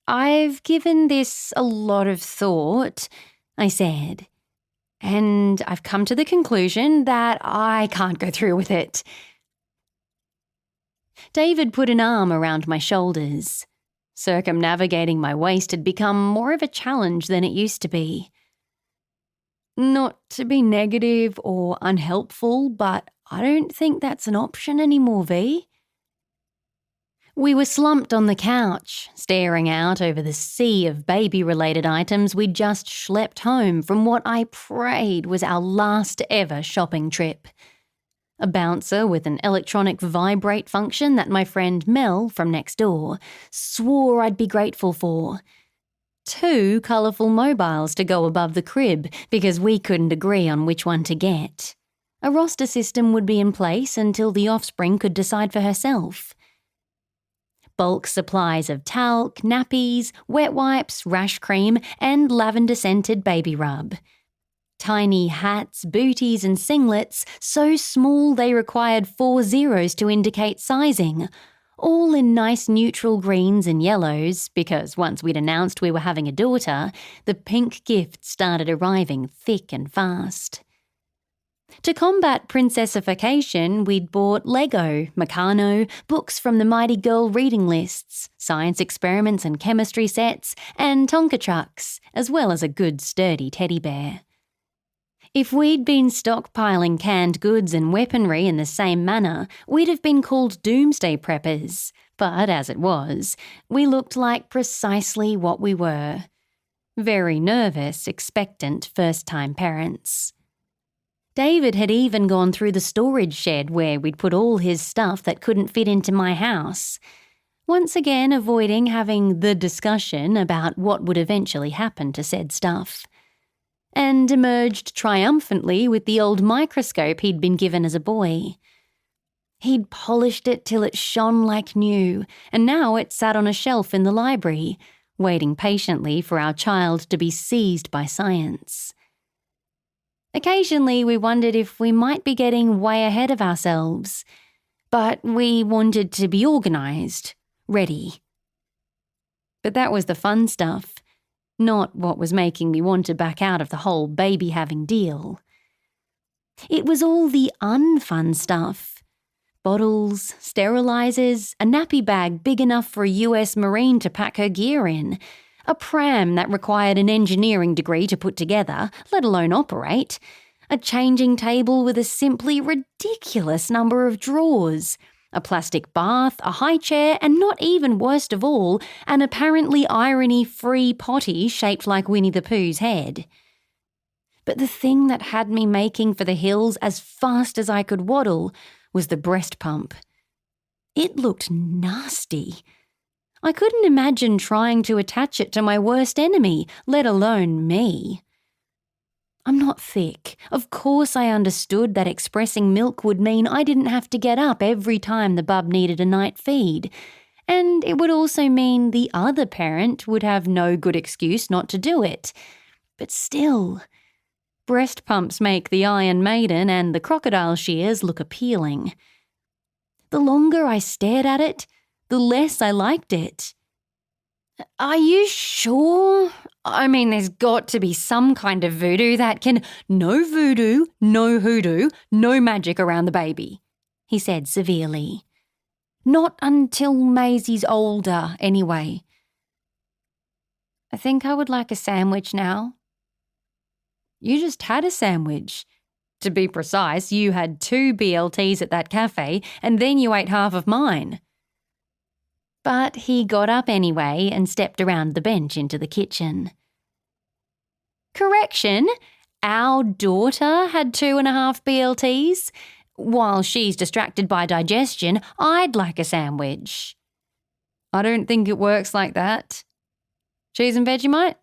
I've given this a lot of thought, I said, and I've come to the conclusion that I can't go through with it. David put an arm around my shoulders. Circumnavigating my waist had become more of a challenge than it used to be. Not to be negative or unhelpful, but I don't think that's an option anymore, V. We were slumped on the couch, staring out over the sea of baby-related items we'd just schlepped home from what I prayed was our last ever shopping trip. A bouncer with an electronic vibrate function that my friend Mel from next door swore I'd be grateful for. 2 colourful mobiles to go above the crib because we couldn't agree on which one to get. A roster system would be in place until the offspring could decide for herself. Bulk supplies of talc, nappies, wet wipes, rash cream, and lavender-scented baby rub. Tiny hats, booties, and singlets, so small they required 4 zeros to indicate sizing, all in nice neutral greens and yellows, because once we'd announced we were having a daughter, the pink gifts started arriving thick and fast. To combat princessification, we'd bought Lego, Meccano, books from the Mighty Girl reading lists, science experiments and chemistry sets, and Tonka trucks, as well as a good sturdy teddy bear. If we'd been stockpiling canned goods and weaponry in the same manner, we'd have been called doomsday preppers. But as it was, we looked like precisely what we were. Very nervous, expectant first-time parents. David had even gone through the storage shed where we'd put all his stuff that couldn't fit into my house, once again avoiding having the discussion about what would eventually happen to said stuff, and emerged triumphantly with the old microscope he'd been given as a boy. He'd polished it till it shone like new, and now it sat on a shelf in the library, waiting patiently for our child to be seized by science. Occasionally we wondered if we might be getting way ahead of ourselves, but we wanted to be organised, ready. But that was the fun stuff, not what was making me want to back out of the whole baby-having deal. It was all the unfun stuff. Bottles, sterilisers, a nappy bag big enough for a US Marine to pack her gear in, a pram that required an engineering degree to put together, let alone operate, a changing table with a simply ridiculous number of drawers, a plastic bath, a high chair, and not even worst of all, an apparently irony-free potty shaped like Winnie the Pooh's head. But the thing that had me making for the hills as fast as I could waddle was the breast pump. It looked nasty. I couldn't imagine trying to attach it to my worst enemy, let alone me. I'm not thick. Of course I understood that expressing milk would mean I didn't have to get up every time the bub needed a night feed. And it would also mean the other parent would have no good excuse not to do it. But still, breast pumps make the Iron Maiden and the crocodile shears look appealing. The longer I stared at it, the less I liked it. Are you sure? I mean, there's got to be some kind of voodoo that can— No voodoo, no hoodoo, no magic around the baby, he said severely. Not until Maisie's older, anyway. I think I would like a sandwich now. You just had a sandwich. To be precise, you had 2 BLTs at that cafe, and then you ate half of mine. But he got up anyway and stepped around the bench into the kitchen. Correction, our daughter had 2.5 BLTs. While she's distracted by digestion, I'd like a sandwich. I don't think it works like that. Cheese and Vegemite?